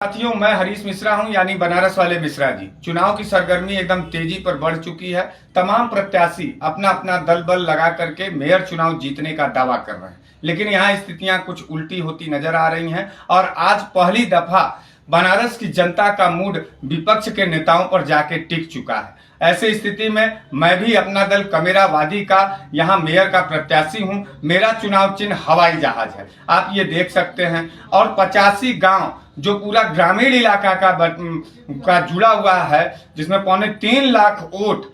साथियों, मैं हरीश मिश्रा हूं, यानी बनारस वाले मिश्रा जी। चुनाव की सरगर्मी एकदम तेजी पर बढ़ चुकी है। तमाम प्रत्याशी अपना अपना दल बल लगा करके मेयर चुनाव जीतने का दावा कर रहे हैं, लेकिन यहाँ स्थितियां कुछ उल्टी होती नजर आ रही हैं और आज पहली दफा बनारस की जनता का मूड विपक्ष के नेताओं पर जाके टिक चुका है। ऐसी स्थिति में मैं भी अपना दल कमेरावादी का यहाँ मेयर का प्रत्याशी हूँ। मेरा चुनाव चिन्ह हवाई जहाज है, आप ये देख सकते हैं। और 85 गांव जो पूरा ग्रामीण इलाका का जुड़ा हुआ है, जिसमें 3.25 लाख वोट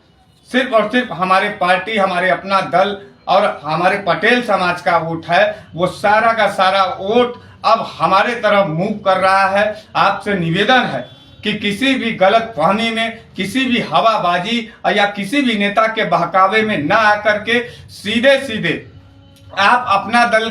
सिर्फ और सिर्फ हमारे पार्टी, हमारे अपना दल और हमारे पटेल समाज का वोट है। वो सारा का सारा वोट अब हमारे तरफ मूव कर रहा है। आपसे निवेदन है कि किसी भी गलत फहमी में, किसी भी हवाबाजी या किसी भी नेता के बहकावे में न आकर के सीधे सीधे आप अपना दल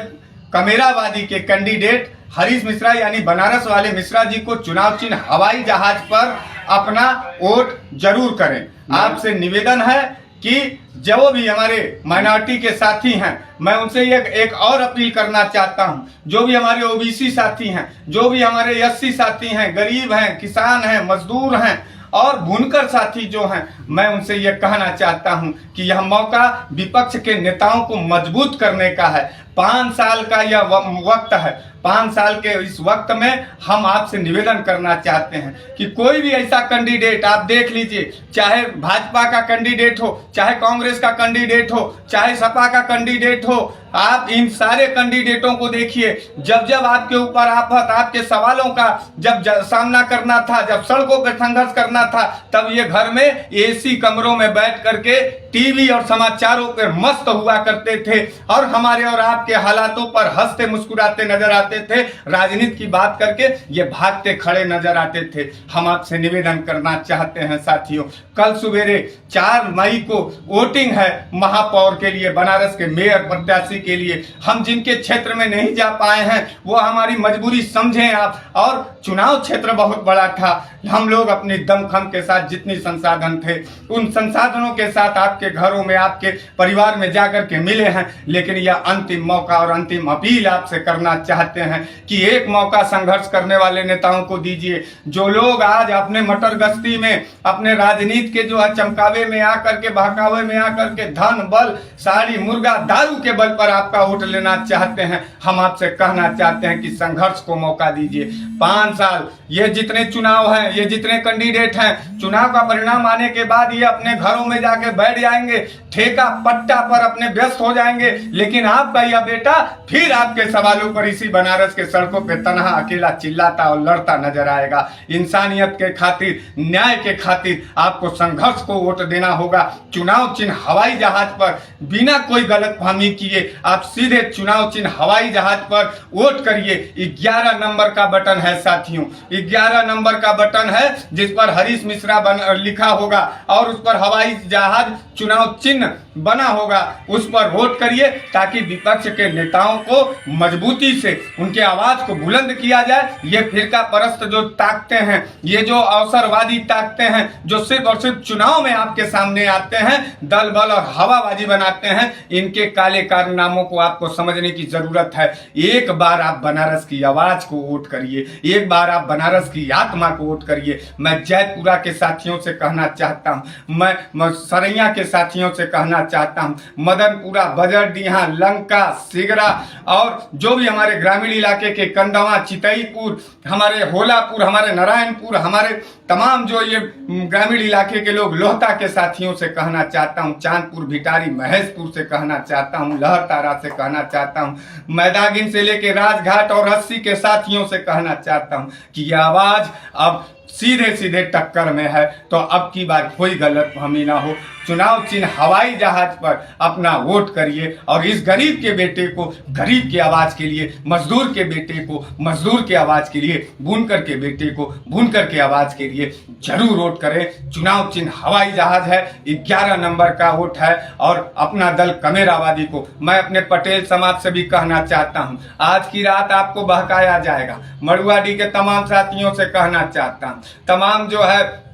कमेरावादी के कैंडिडेट हरीश मिश्रा यानी बनारस वाले मिश्रा जी को चुनाव चिन्ह हवाई जहाज पर अपना वोट जरूर करें। आपसे निवेदन है कि जो भी हमारे माइनॉरिटी के साथी हैं, मैं उनसे एक और अपील करना चाहता हूं। जो भी हमारे ओबीसी साथी हैं, जो भी हमारे एससी साथी हैं, गरीब हैं, किसान हैं, मजदूर हैं और बुनकर साथी जो हैं, मैं उनसे यह कहना चाहता हूं कि यह मौका विपक्ष के नेताओं को मजबूत करने का है। 5 साल का यह वक्त है। 5 साल के इस वक्त में हम आपसे निवेदन करना चाहते हैं कि कोई भी ऐसा कैंडिडेट आप देख लीजिए, चाहे भाजपा का कैंडिडेट हो, चाहे कांग्रेस का कैंडिडेट हो, चाहे सपा का कैंडिडेट हो, आप इन सारे कैंडिडेटों को देखिए। जब जब आपके ऊपर आफत, आपके सवालों का जब सामना करना था, जब सड़कों पर संघर्ष करना था, तब ये घर में एसी कमरों में बैठ करके टीवी और समाचारों पर मस्त हुआ करते थे और हमारे और आपके हालातों पर हंसते मुस्कुराते नजर आते थे। राजनीति की बात करके ये भागते खड़े नजर आते थे। हम आपसे निवेदन करना चाहते हैं साथियों, कल सवेरे 4 मई को वोटिंग है महापौर के लिए, बनारस के मेयर प्रत्याशी के लिए। हम जिनके क्षेत्र में नहीं जा पाए हैं वो हमारी मजबूरी समझें आप। और चुनाव क्षेत्र बहुत बड़ा था। हम लोग अपनी दमखम के साथ जितनी संसाधन थे उन संसाधनों के साथ आपके घरों में, आपके परिवार में जाकर के मिले हैं। लेकिन यह अंतिम मौका और अंतिम अपील आपसे करना चाहते हैं कि एक मौका संघर्ष करने वाले नेताओं को दीजिए। जो लोग आज अपने मटर गश्ती में, अपने राजनीति के जो है चमकावे में आकर के, बहकावे में आकर के धन बल, साड़ी मुर्गा, दारू के बल पर आपका वोट लेना चाहते हैं, हम आपसे कहना चाहते हैं कि संघर्ष को मौका दीजिए। 5 साल ये जितने चुनाव हैं, ये जितने कैंडिडेट हैं, चुनाव का परिणाम आने के बाद ये अपने घरों में जाके बैठ जाएंगे, ठेका पट्टा पर अपने व्यस्त हो जाएंगे। लेकिन आपका यह बेटा फिर आपके सवालों पर इसी बनारस के सड़कों पे तनहा अकेला चिल्लाता और लड़ता नजर आएगा। इंसानियत के खातिर, न्याय के खातिर आपको संघर्ष को वोट देना होगा। चुनाव चिन्ह हवाई जहाज पर बिना कोई गलतफहमी किए आप सीधे चुनाव चिन्ह हवाई जहाज पर वोट करिए। 11 नंबर का बटन है साथियों, 11 नंबर का बटन है जिस पर हरीश मिश्रा लिखा होगा और उस पर हवाई जहाज चुनाव चिन्ह बना होगा। उस पर वोट करिए ताकि विपक्ष के नेताओं को मजबूती से उनके आवाज को बुलंद किया जाए। ये फिरका परस्त जो ताकते हैं, ये जो अवसरवादी ताकते हैं, जो सिर्फ और सिर्फ चुनाव में आपके सामने आते हैं, दल बल और हवाबाजी बनाते हैं, इनके काले कारनामों को आपको समझने की जरूरत है। एक बार आप बनारस की आवाज को वोट करिए, एक बार आप बनारस की आत्मा को वोट करिए। मैं जयपुरा के साथियों से कहना चाहता हूं, मैं सरैया के साथियों से कहना चाहता हूं, मदनपुरा, बजरडीहा, लंका, सिगरा और जो भी हमारे ग्रामीण इलाके के कंदवा, चितईपुर, हमारे होलापुर, हमारे नारायणपुर, हमारे तमाम जो ये ग्रामीण इलाके के लोग, लोहता के साथियों से कहना चाहता हूं, चांदपुर, भिटारी, महेशपुर से कहना चाहता हूं, लहरतारा से कहना चाहता हूं, मैदागिन से लेके राजघाट और अस्सी के साथियों से कहना चाहता हूं कि यह आवाज अब सीधे सीधे टक्कर में है। तो अब की बार कोई गलतफहमी ना हो। चुनाव चिन्ह हवाई जहाज पर अपना वोट करिए और इस गरीब के बेटे को गरीब की आवाज के लिए, मजदूर के बेटे को मजदूर की आवाज के लिए, बुनकर के बेटे को बुनकर की आवाज के लिए जरूर वोट करें। चुनाव चिन्ह हवाई जहाज है, 11 नंबर का वोट है और अपना दल कमेरावादी को मैं अपने पटेल समाज से भी कहना चाहता हूं, आज की रात आपको बहकाया जाएगा। मड़ुआडी के तमाम साथियों से कहना चाहता हूं, तमाम जो है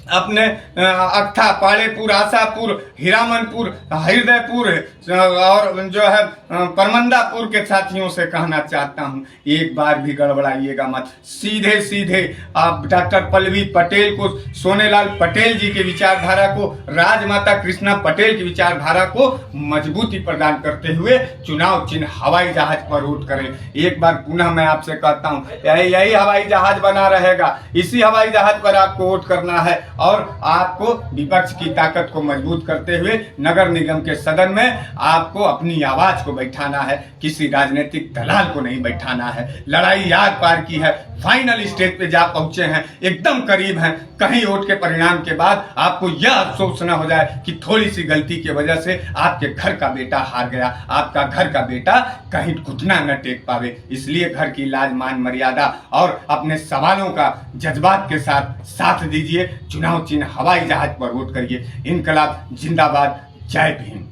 अपने अक्था, पाड़ेपुर, आशापुर, हीरामनपुर, हृदयपुर और जो है परमंदापुर के साथियों से कहना चाहता हूं, एक बार भी गड़बड़ाइएगा मत। सीधे सीधे आप डॉक्टर पल्लवी पटेल को, सोनेलाल पटेल जी के विचारधारा को, राजमाता कृष्णा पटेल की विचारधारा को मजबूती प्रदान करते हुए चुनाव चिन्ह हवाई जहाज पर वोट करें। एक बार पुनः मैं आपसे कहता हूं, यही हवाई जहाज बना रहेगा, इसी हवाई जहाज पर आपको वोट करना है और आपको विपक्ष की ताकत को मजबूत करते हुए नगर निगम के सदन में आपको अपनी आवाज को बैठाना है, किसी राजनीतिक दलाल को नहीं बैठाना है। लड़ाई यार पार की है, फाइनल स्टेज पे जा पहुंचे हैं, एकदम करीब हैं। कहीं वोट के परिणाम के बाद आपको यह अफसोस न हो जाए कि थोड़ी सी गलती की वजह से आपके घर का बेटा हार गया, आपका घर का बेटा कहीं घुटना न टेक पावे। इसलिए घर की लाज मान मर्यादा और अपने सवालों का जज्बात के साथ दीजिए। चुनाव चिन्ह हवाई जहाज पर वोट करिए। इनकलाब जिंदाबाद। जय भीम।